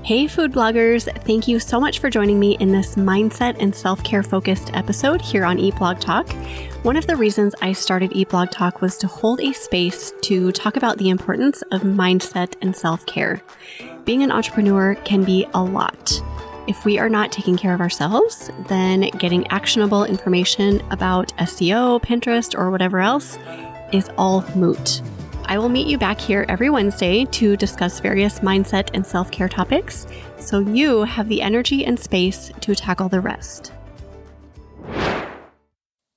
Hey food bloggers, thank you so much for joining me in this mindset and self-care focused episode here on Eat Blog Talk. One of the reasons I started Eat Blog Talk was to hold a space to talk about the importance of mindset and self-care. Being an entrepreneur can be a lot. If we are not taking care of ourselves, then getting actionable information about SEO, Pinterest, or whatever else is all moot. I will meet you back here every Wednesday to discuss various mindset and self-care topics, so you have the energy and space to tackle the rest.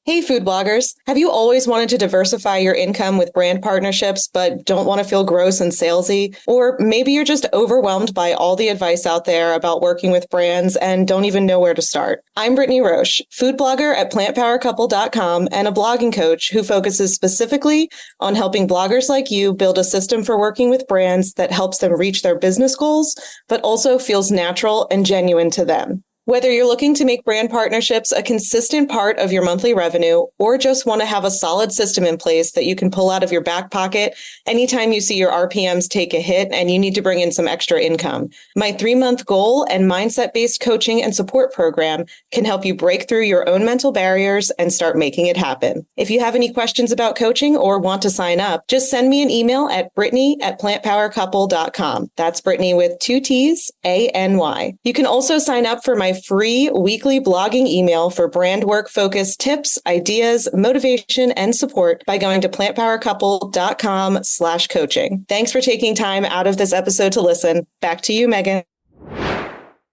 Hey, food bloggers. Have you always wanted to diversify your income with brand partnerships, but don't want to feel gross and salesy? Or maybe you're just overwhelmed by all the advice out there about working with brands and don't even know where to start. I'm Brittany Roche, food blogger at plantpowercouple.com and a blogging coach who focuses specifically on helping bloggers like you build a system for working with brands that helps them reach their business goals, but also feels natural and genuine to them. Whether you're looking to make brand partnerships a consistent part of your monthly revenue or just want to have a solid system in place that you can pull out of your back pocket anytime you see your RPMs take a hit and you need to bring in some extra income, my 3-month goal and mindset-based coaching and support program can help you break through your own mental barriers and start making it happen. If you have any questions about coaching or want to sign up, just send me an email at brittany@plantpowercouple.com. That's Brittany with 2 T's, A-N-Y. You can also sign up for my free weekly blogging email for brand work focused tips, ideas, motivation, and support by going to plantpowercouple.com/coaching. Thanks for taking time out of this episode to listen. Back to you, Megan.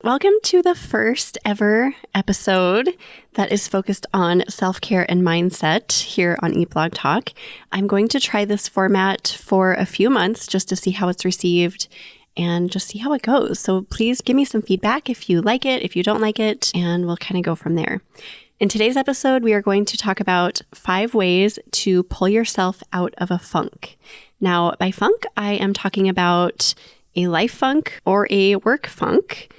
Welcome to the first ever episode that is focused on self-care and mindset here on Eat Blog Talk. I'm going to try this format for a few months just to see how it's received and just see how it goes. So please give me some feedback if you like it, if you don't like it, and we'll kind of go from there. In today's episode, we are going to talk about 5 ways to pull yourself out of a funk. Now, by funk, I am talking about a life funk or a work funk.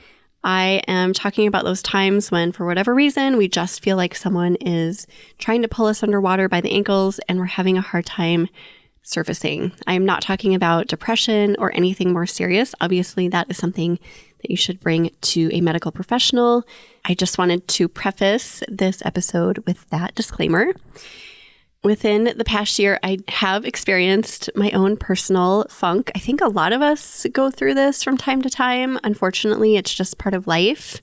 I am talking about those times when, for whatever reason, we just feel like someone is trying to pull us underwater by the ankles and we're having a hard time surfacing. I am not talking about depression or anything more serious. Obviously, that is something that you should bring to a medical professional. I just wanted to preface this episode with that disclaimer. Within the past year, I have experienced my own personal funk. I think a lot of us go through this from time to time. Unfortunately, it's just part of life.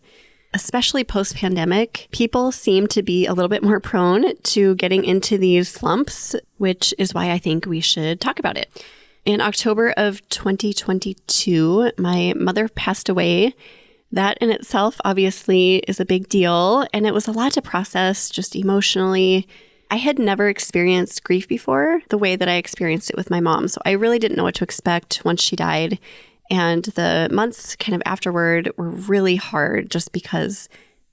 Especially post-pandemic, people seem to be a little bit more prone to getting into these slumps, which is why I think we should talk about it. In October of 2022, my mother passed away. That in itself obviously is a big deal, and it was a lot to process just emotionally. I had never experienced grief before the way that I experienced it with my mom, so I really didn't know what to expect once she died. And the months kind of afterward were really hard just because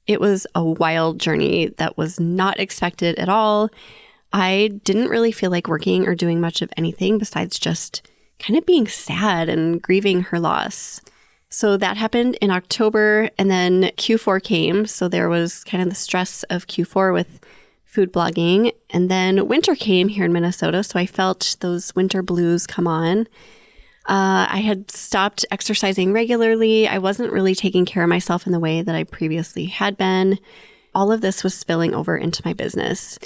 it was a wild journey that was not expected at all. I didn't really feel like working or doing much of anything besides just kind of being sad and grieving her loss. So that happened in October, and then Q4 came. So there was kind of the stress of Q4 with food blogging. And then winter came here in Minnesota. So I felt those winter blues come on. I had stopped exercising regularly. I wasn't really taking care of myself in the way that I previously had been. All of this was spilling over into my business.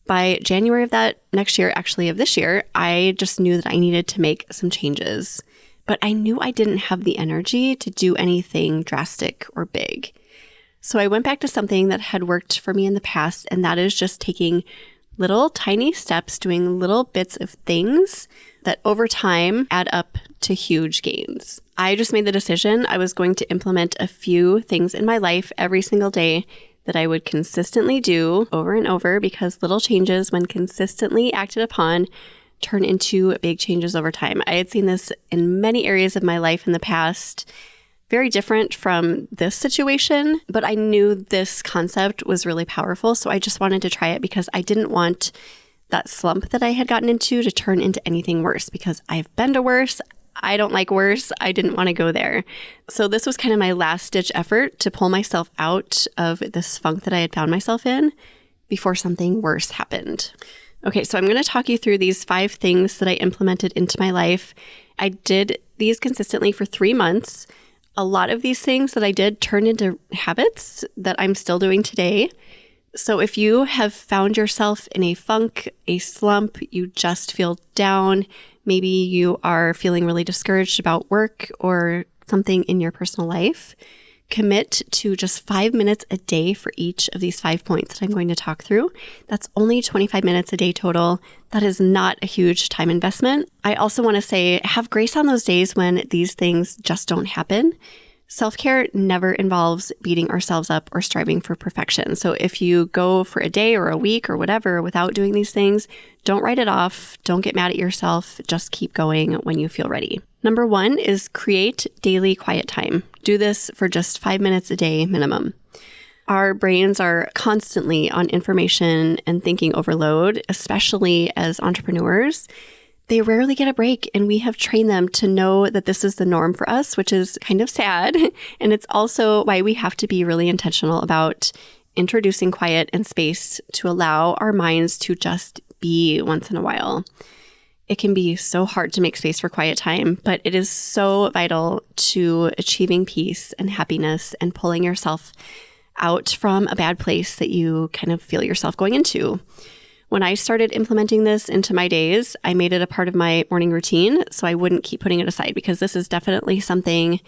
By January of that next year, actually of this year, I just knew that I needed to make some changes. But I knew I didn't have the energy to do anything drastic or big. So I went back to something that had worked for me in the past, and that is just taking little tiny steps, doing little bits of things that over time add up to huge gains. I just made the decision I was going to implement a few things in my life every single day that I would consistently do over and over, because little changes, when consistently acted upon, turn into big changes over time. I had seen this in many areas of my life in the past, very different from this situation, but I knew this concept was really powerful. So I just wanted to try it because I didn't want that slump that I had gotten into to turn into anything worse, because I've been to worse. I don't like worse. I didn't want to go there. So this was kind of my last ditch effort to pull myself out of this funk that I had found myself in before something worse happened. Okay, so I'm going to talk you through these 5 things that I implemented into my life. I did these consistently for 3 months. A lot of these things that I did turned into habits that I'm still doing today. So if you have found yourself in a funk, a slump, you just feel down, maybe you are feeling really discouraged about work or something in your personal life, commit to just 5 minutes a day for each of these 5 points that I'm going to talk through. That's only 25 minutes a day total. That is not a huge time investment. I also want to say, have grace on those days when these things just don't happen. Self-care never involves beating ourselves up or striving for perfection. So if you go for a day or a week or whatever without doing these things, don't write it off. Don't get mad at yourself. Just keep going when you feel ready. Number 1 is create daily quiet time. Do this for just 5 minutes a day minimum. Our brains are constantly on information and thinking overload, especially as entrepreneurs. They rarely get a break, and we have trained them to know that this is the norm for us, which is kind of sad. And it's also why we have to be really intentional about introducing quiet and space to allow our minds to just be once in a while. It can be so hard to make space for quiet time, but it is so vital to achieving peace and happiness and pulling yourself out from a bad place that you kind of feel yourself going into. When I started implementing this into my days, I made it a part of my morning routine so I wouldn't keep putting it aside, because this is definitely something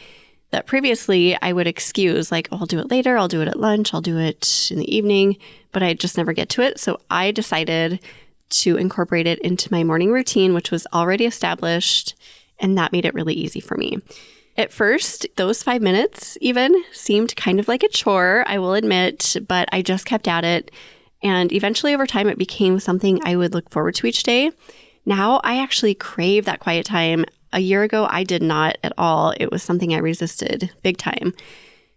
that previously I would excuse, like, oh, I'll do it later, I'll do it at lunch, I'll do it in the evening, but I just never get to it. So I decided to incorporate it into my morning routine, which was already established, and that made it really easy for me. At first, those 5 minutes even seemed kind of like a chore, I will admit, but I just kept at it. And eventually over time, it became something I would look forward to each day. Now I actually crave that quiet time. A year ago, I did not at all. It was something I resisted big time.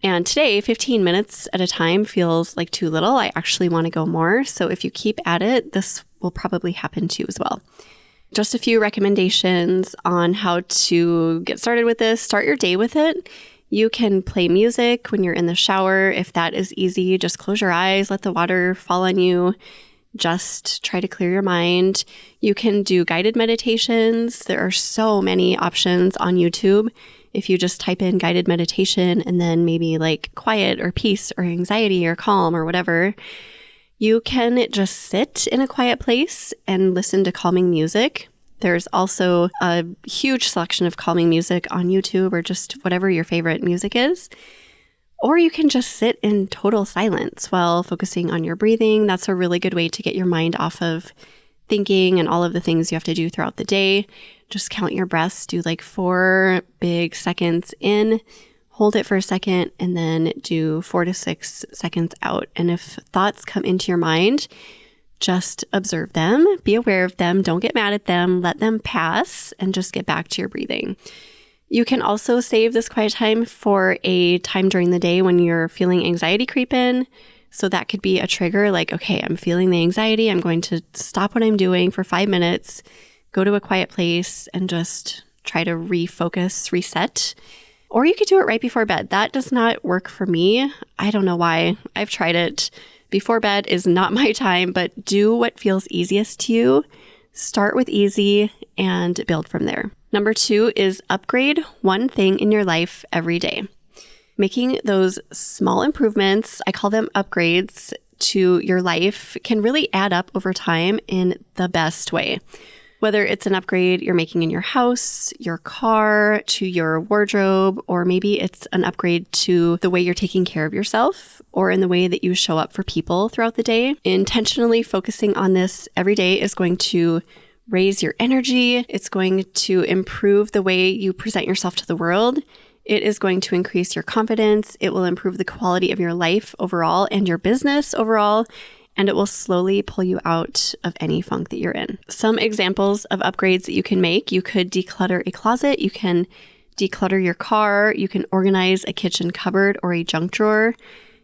And today, 15 minutes at a time feels like too little. I actually want to go more. So if you keep at it, this will probably happen to you as well. Just a few recommendations on how to get started with this. Start your day with it. You can play music when you're in the shower. If that is easy, just close your eyes, let the water fall on you. Just try to clear your mind. You can do guided meditations. There are so many options on YouTube. If you just type in guided meditation and then maybe like quiet or peace or anxiety or calm or whatever, you can just sit in a quiet place and listen to calming music. There's also a huge selection of calming music on YouTube or just whatever your favorite music is. Or you can just sit in total silence while focusing on your breathing. That's a really good way to get your mind off of thinking and all of the things you have to do throughout the day. Just count your breaths. Do like 4 big seconds in, hold it for a second, and then do 4 to 6 seconds out. And if thoughts come into your mind, just observe them, be aware of them, don't get mad at them, let them pass, and just get back to your breathing. You can also save this quiet time for a time during the day when you're feeling anxiety creep in. So that could be a trigger like, okay, I'm feeling the anxiety. I'm going to stop what I'm doing for 5 minutes, go to a quiet place, and just try to refocus, reset. Or you could do it right before bed. That does not work for me. I don't know why. I've tried it. Before bed is not my time, but do what feels easiest to you. Start with easy and build from there. Number 2 is upgrade one thing in your life every day. Making those small improvements, I call them upgrades, to your life can really add up over time in the best way. Whether it's an upgrade you're making in your house, your car, to your wardrobe, or maybe it's an upgrade to the way you're taking care of yourself or in the way that you show up for people throughout the day. Intentionally focusing on this every day is going to raise your energy. It's going to improve the way you present yourself to the world. It is going to increase your confidence. It will improve the quality of your life overall and your business overall. And it will slowly pull you out of any funk that you're in. Some examples of upgrades that you can make: you could declutter a closet, you can declutter your car, you can organize a kitchen cupboard or a junk drawer,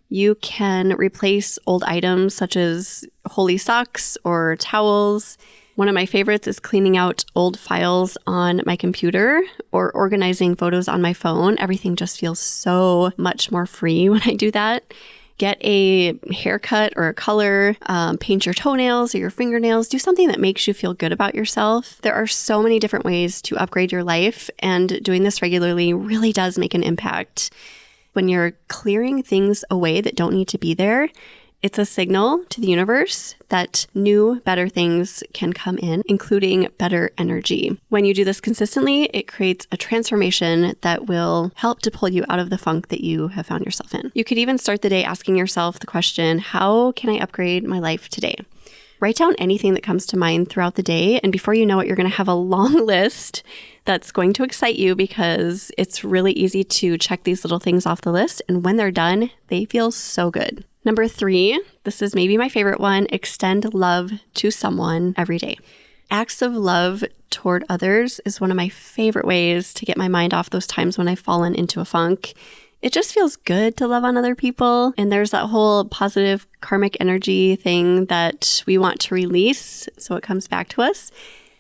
you can replace old items such as holey socks or towels. One of my favorites is cleaning out old files on my computer or organizing photos on my phone. Everything just feels so much more free when I do that. Get a haircut or a color, paint your toenails or your fingernails, do something that makes you feel good about yourself. There are so many different ways to upgrade your life, and doing this regularly really does make an impact. When you're clearing things away that don't need to be there, it's a signal to the universe that new, better things can come in, including better energy. When you do this consistently, it creates a transformation that will help to pull you out of the funk that you have found yourself in. You could even start the day asking yourself the question, how can I upgrade my life today? Write down anything that comes to mind throughout the day, and before you know it, you're going to have a long list that's going to excite you because it's really easy to check these little things off the list, and when they're done, they feel so good. Number 3, this is maybe my favorite one, extend love to someone every day. Acts of love toward others is one of my favorite ways to get my mind off those times when I've fallen into a funk. It just feels good to love on other people. And there's that whole positive karmic energy thing that we want to release, so it comes back to us.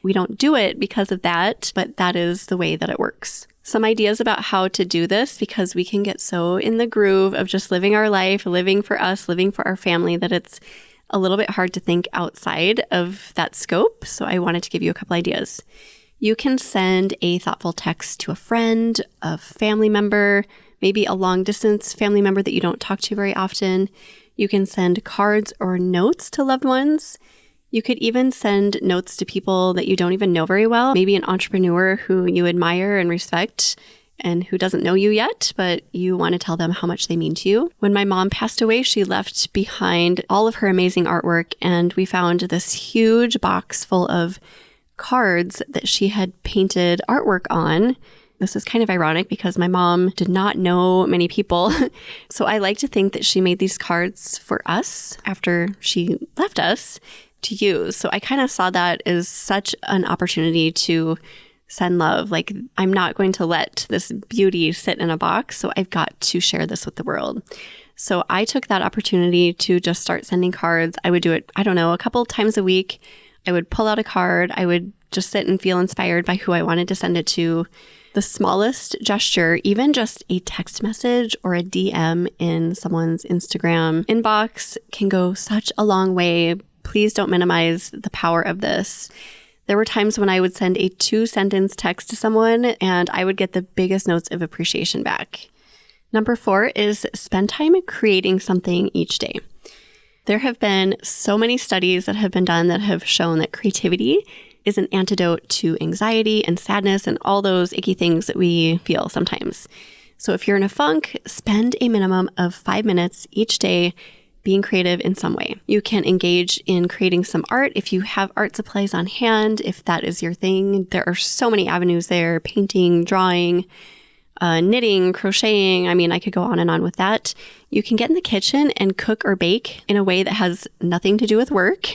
We don't do it because of that, but that is the way that it works. Some ideas about how to do this, because we can get so in the groove of just living our life, living for us, living for our family, that it's a little bit hard to think outside of that scope. So I wanted to give you a couple ideas. You can send a thoughtful text to a friend, a family member, maybe a long distance family member that you don't talk to very often. You can send cards or notes to loved ones. You could even send notes to people that you don't even know very well, maybe an entrepreneur who you admire and respect and who doesn't know you yet, but you want to tell them how much they mean to you. When my mom passed away, she left behind all of her amazing artwork, and we found this huge box full of cards that she had painted artwork on. This is kind of ironic because my mom did not know many people. So I like to think that she made these cards for us after she left us to use. So I kind of saw that as such an opportunity to send love. Like, I'm not going to let this beauty sit in a box, so I've got to share this with the world. So I took that opportunity to just start sending cards. I would do it, I don't know, a couple times a week. I would pull out a card. I would just sit and feel inspired by who I wanted to send it to. The smallest gesture, even just a text message or a DM in someone's Instagram inbox, can go such a long way. Please don't minimize the power of this. There were times when I would send a 2-sentence text to someone and I would get the biggest notes of appreciation back. Number 4 is spend time creating something each day. There have been so many studies that have been done that have shown that creativity is an antidote to anxiety and sadness and all those icky things that we feel sometimes. So if you're in a funk, spend a minimum of 5 minutes each day being creative in some way. You can engage in creating some art if you have art supplies on hand, if that is your thing. There are so many avenues there: painting, drawing, knitting, crocheting. I mean, I could go on and on with that. You can get in the kitchen and cook or bake in a way that has nothing to do with work.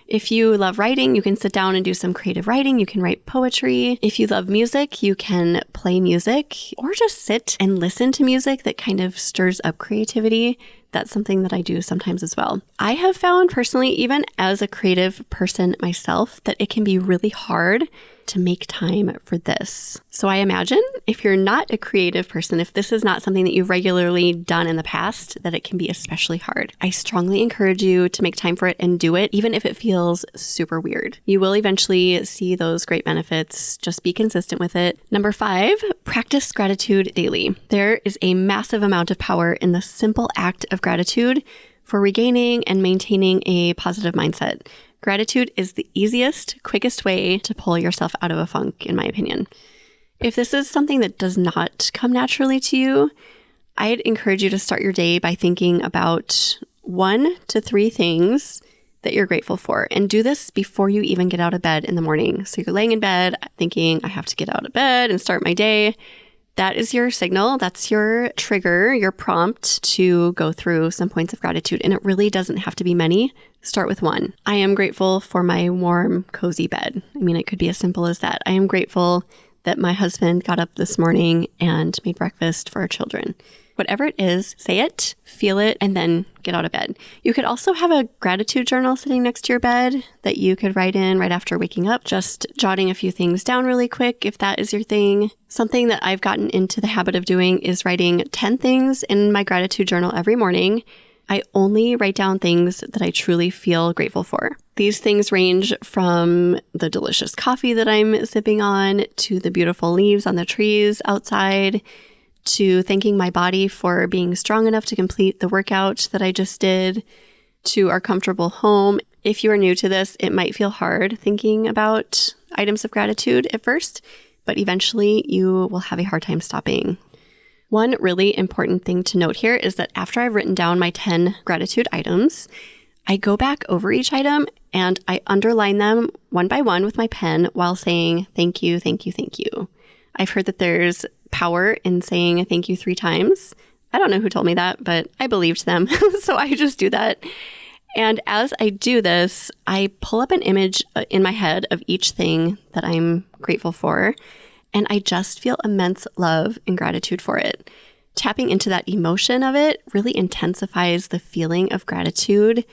If you love writing, you can sit down and do some creative writing. You can write poetry. If you love music, you can play music or just sit and listen to music that kind of stirs up creativity. That's something that I do sometimes as well. I have found personally, even as a creative person myself, that it can be really hard to make time for this. So I imagine if you're not a creative person, if this is not something that you've regularly done in the past, that it can be especially hard. I strongly encourage you to make time for it and do it, even if it feels super weird. You will eventually see those great benefits. Just be consistent with it. Number 5, practice gratitude daily. There is a massive amount of power in the simple act of gratitude for regaining and maintaining a positive mindset. Gratitude is the easiest, quickest way to pull yourself out of a funk, in my opinion. If this is something that does not come naturally to you, I'd encourage you to start your day by thinking about 1 to 3 things that you're grateful for. And do this before you even get out of bed in the morning. So you're laying in bed thinking, I have to get out of bed and start my day. That is your signal. That's your trigger, your prompt to go through some points of gratitude. And it really doesn't have to be many. Start with 1. I am grateful for my warm, cozy bed. I mean, it could be as simple as that. I am grateful that my husband got up this morning and made breakfast for our children. Whatever it is, say it, feel it, and then get out of bed. You could also have a gratitude journal sitting next to your bed that you could write in right after waking up, just jotting a few things down really quick if that is your thing. Something that I've gotten into the habit of doing is writing 10 things in my gratitude journal every morning. I only write down things that I truly feel grateful for. These things range from the delicious coffee that I'm sipping on, to the beautiful leaves on the trees outside, to thanking my body for being strong enough to complete the workout that I just did, to our comfortable home. If you are new to this, it might feel hard thinking about items of gratitude at first, but eventually you will have a hard time stopping. One really important thing to note here is that after I've written down my 10 gratitude items, I go back over each item and I underline them one by one with my pen while saying, thank you, thank you, thank you. I've heard that there's power in saying thank you 3 times. I don't know who told me that, but I believed them. So I just do that. And as I do this, I pull up an image in my head of each thing that I'm grateful for. And I just feel immense love and gratitude for it. Tapping into that emotion of it really intensifies the feeling of gratitude.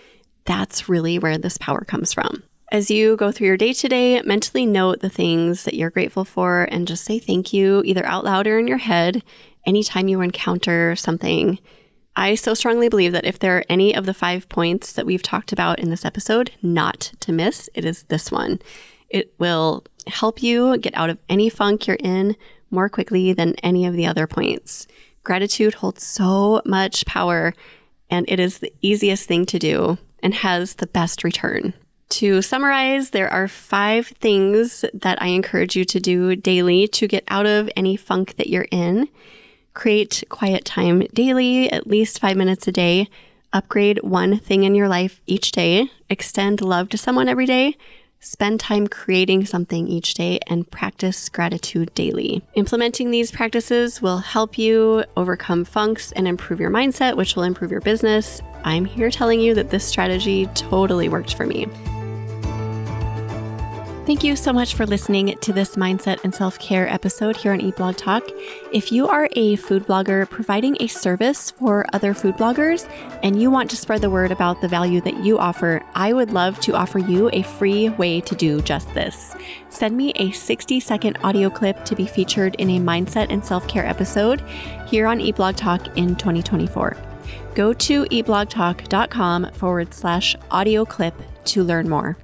That's really where this power comes from. As you go through your day today, mentally note the things that you're grateful for and just say thank you, either out loud or in your head, anytime you encounter something. I so strongly believe that if there are any of the 5 points that we've talked about in this episode not to miss, it is this one. It will help you get out of any funk you're in more quickly than any of the other points. Gratitude holds so much power, and it is the easiest thing to do and has the best return. To summarize, there are 5 things that I encourage you to do daily to get out of any funk that you're in. Create quiet time daily, at least 5 minutes a day. Upgrade one thing in your life each day. Extend love to someone every day. Spend time creating something each day, and practice gratitude daily. Implementing these practices will help you overcome funks and improve your mindset, which will improve your business. I'm here telling you that this strategy totally worked for me. Thank you so much for listening to this mindset and self-care episode here on Eat Blog Talk. If you are a food blogger providing a service for other food bloggers and you want to spread the word about the value that you offer, I would love to offer you a free way to do just this. Send me a 60-second audio clip to be featured in a mindset and self-care episode here on Eat Blog Talk in 2024. Go to eatblogtalk.com/audio clip to learn more.